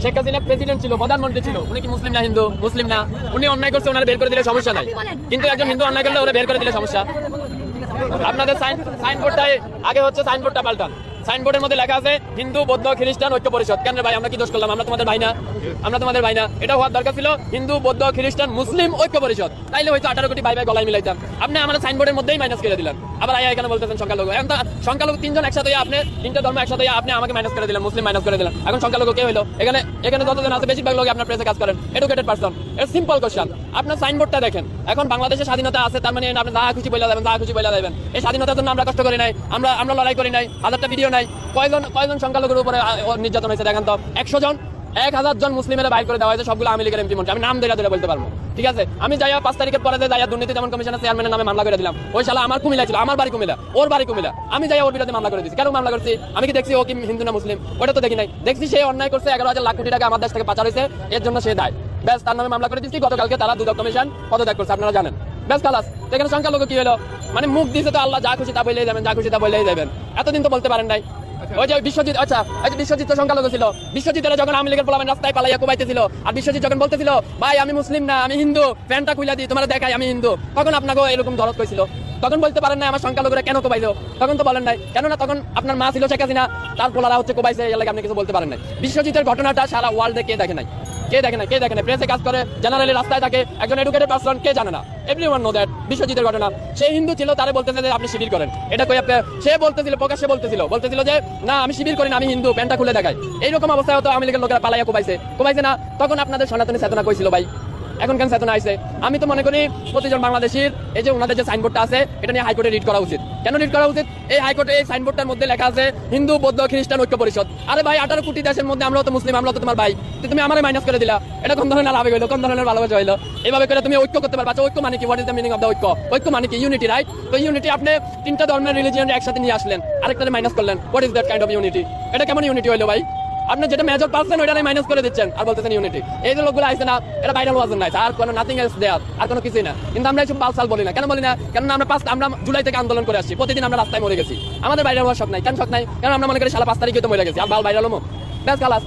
Sheikh Hasina president ছিল, প্রধানমন্ত্রী ছিল, উনি কি মুসলিম না হিন্দু? মুসলিম না। উনি অন্যায় করছে, ওনারা বের করে দিলে সমস্যা নাই, কিন্তু একজন হিন্দু অন্যায় করলে ওরা বের করে দিলে সমস্যা। আপনাদের সাইনবোর্ডটাই আগে হচ্ছে সাইনবোর্ডটা পাল্টান। সাইনবোর্ডের মধ্যে লেখা আছে হিন্দু বৌদ্ধ খ্রিস্টান ঐক্য পরিষদ। কেন ভাই, আমরা কি দোষ করলাম? আমরা তোমাদের ভাই না? আমরা তোমাদের ভাই না? এটা হওয়ার দরকার ছিল হিন্দু বৌদ্ধ খ্রিস্টান মুসলিম ঐক্য পরিষদ। তাইলে হয়তো 18 কোটি ভাই ভাই গলায় মিলাইতাম। আপনি আমাদের সাইনবোর্ডের মধ্যেই মাইনাস করে দিলেন। আবার আয়া এখানে বলতেছেন সংখ্যালঘু। এখন সংখ্যালঘু তিনজন একসাথে, আপনি তিনটা ধর্ম একসাথে, আপনি আমাকে মাইনাস করে দিলেন, মুসলিম মাইনাস করে দিলেন। এখন সংখ্যালঘু কে হলো? এখানে যতজন আছে বেশিরভাগ লোক আপনার প্রেসে কাজ করেন, এডুকেটেড পারসন। এটা সিম্পল কোশ্চেন। আপনার সাইনবোর্ডটা দেখেন। এখন বাংলাদেশের স্বাধীনতা আছে, তার মানে আপনি যা খুশি বলে যাবেন, যা খুশি বলে যাবেন। এই স্বাধীনতার জন্য আমরা কষ্ট করি নাই, আমরা লড়াই করি নাই। হাজারটা ভিডিও নাই, কয়জন সংখ্যালঘুর উপরে নির্যাতন হয়েছে দেখেন তো। 100 জন, 1000 জন মুসলিমের বাইর করে দেওয়া হয়েছে, সবগুলো আওয়ামী লীগের এমপি মন্ত্রী। আমি নাম ধরে বলতে পারবো, ঠিক আছে? আমি যাইয়া 5 তারিখের পরে যাইয়া দুর্নীতি দমন কমিশনের চেয়ারম্যানের নামে মামলা করে দিলাম। ওই শালা আমার কুমিল্লা ছিল, আমার বাড়ি কুমিল্লা, ওর বাড়ি কুমিল্লা। আমি যাইয়া ওর বিরুদ্ধে মামলা করে দিচ্ছি। কেন মামলা করছি? আমি কি দেখছি ও কি হিন্দু না মুসলিম? ওটা তো দেখি নাই। দেখছি সে অন্যায় করছে, 11,000 লাখ কোটি টাকা আমার দেশ থেকে পাচার হয়েছে, এর জন্য সে দায়। ব্যাস, তার নামে মামলা করে দিচ্ছি। গতকালকে তারা দুদক কমিশন পদত্যাগ করছে, আপনারা জানেন। ব্যাস খালাস। এখানে সংখ্যালঘু কি হলো? মানে মুখ দিয়েছে তো আল্লাহ, যা খুশি তা বলেই যাবেন, যা খুশি তা বলেই যাবেন। এতদিন তো বলতে পারেন নাই। ওই যে বিশ্বজিৎ, আচ্ছা ওই যে বিশ্বজিৎ তো সংখ্যালঘু ছিল। বিশ্বজিতের যখন আওয়ামী লীগের পোলাপান রাস্তায় পালাইয়া কোবাইতেছিল, আর বিশ্বজিৎ যখন বলতেছিল ভাই আমি মুসলিম না, আমি হিন্দু, প্যান্টটা খুইলা দিই, তোমার দেখাই আমি হিন্দু, তখন আপনাকে এরকম দরদ কইছিল। তখন বলতে পারেন নাই আমার সংখ্যালঘুরা কেন কোবাইলো? তখন তো বলেন নাই। কেননা তখন আপনার মা ছিল শেখ হাসিনা, তার পোলারা হচ্ছে কোবাইছে, এর লাগে আপনি কিছু বলতে পারেন নাই। বিশ্বজিতের ঘটনাটা সারা ওয়ার্ল্ডে কে দেখে নাই? কে দেখে না? প্রেসে কাজ করে, জেনারেলি রাস্তায় থাকে, একজন এডুকেটেড পারসন, কে জানে না? Everyone know that. বিশ্বজিতের ঘটনা, সে হিন্দু ছিল, তারে বলতেছে যে আপনি শিবির করেন। এটা কই আপনি? সে বলতেছিল, প্রকাশ্যে বলতেছিল যে না আমি শিবির করি না, আমি হিন্দু, প্যান্টটা খুলে দেখাই। এইরকম অবস্থায় হতো আওয়ামী লীগের লোকেরা পালাইয়া কোবাইছে না? তখন আপনাদের সনাতনী চেতনা কইছিল ভাই, এখন কেন চেতনা আইছে? আমি তো মনে করি প্রতিজন বাংলাদেশীর এই যে ওনাদের যে সাইনবোর্ডটা আছে, এটা নিয়ে হাইকোর্টে রিড করা উচিত। কেন রিড করা উচিত? এই হাইকোর্টে এই সাইনবোর্ডটার মধ্যে লেখা আছে হিন্দু বৌদ্ধ খ্রিস্টান ঐক্য পরিষদ। আরে ভাই, 18 কোটি দেশের মধ্যে আমরাও তো মুসলিম, আমরাও তো তোমার ভাই, তুমি আমারে মাইনাস করে দিলা। এটা কোন ধরনের আবেগ হইলো? কোন ধরনের ভালোবাসা হইলো? এইভাবে করে তুমি ঐক্য করতে পারবা? ঐক্য মানে কি? What is the meaning of the ঐক্য? ঐক্য মানে কি? Unity, right? তো ইউনিটি আপনি তিনটা ধর্মের রিলিজিয়ন একসাথে নিয়ে আসলেন, আরেকটারে মাইনাস করলেন। What is that kind of unity? এটা কেমন ইউনিটি হইলো ভাই? আপনি যেটা মেজর পারছেন ওইটাই মাইনাস করে দিচ্ছেন আর বলতেছেন ইউনিটি। এই যে লোকগুলো আইছে না, এটা ভাইরাল ওয়াজ নাই, আর কোনো নাথিং এলস দেয়ার, আর কোনো কিছুই না। কিন্তু আমরা এইসব বালসাল বলি না। কেন বলি না? কেননা আমরা জুলাই থেকে আন্দোলন করে আসছি, প্রতিদিন আমরা রাস্তায় মরে গেছি। আমাদের ভাইরাল হওয়ার শখ নাই। কেন শখ নাই? কারণ আমরা মনে করি সারা 5 তারিখে তো মরে গেছি, আর ভাইরাল হমো। ব্যাস খালাস।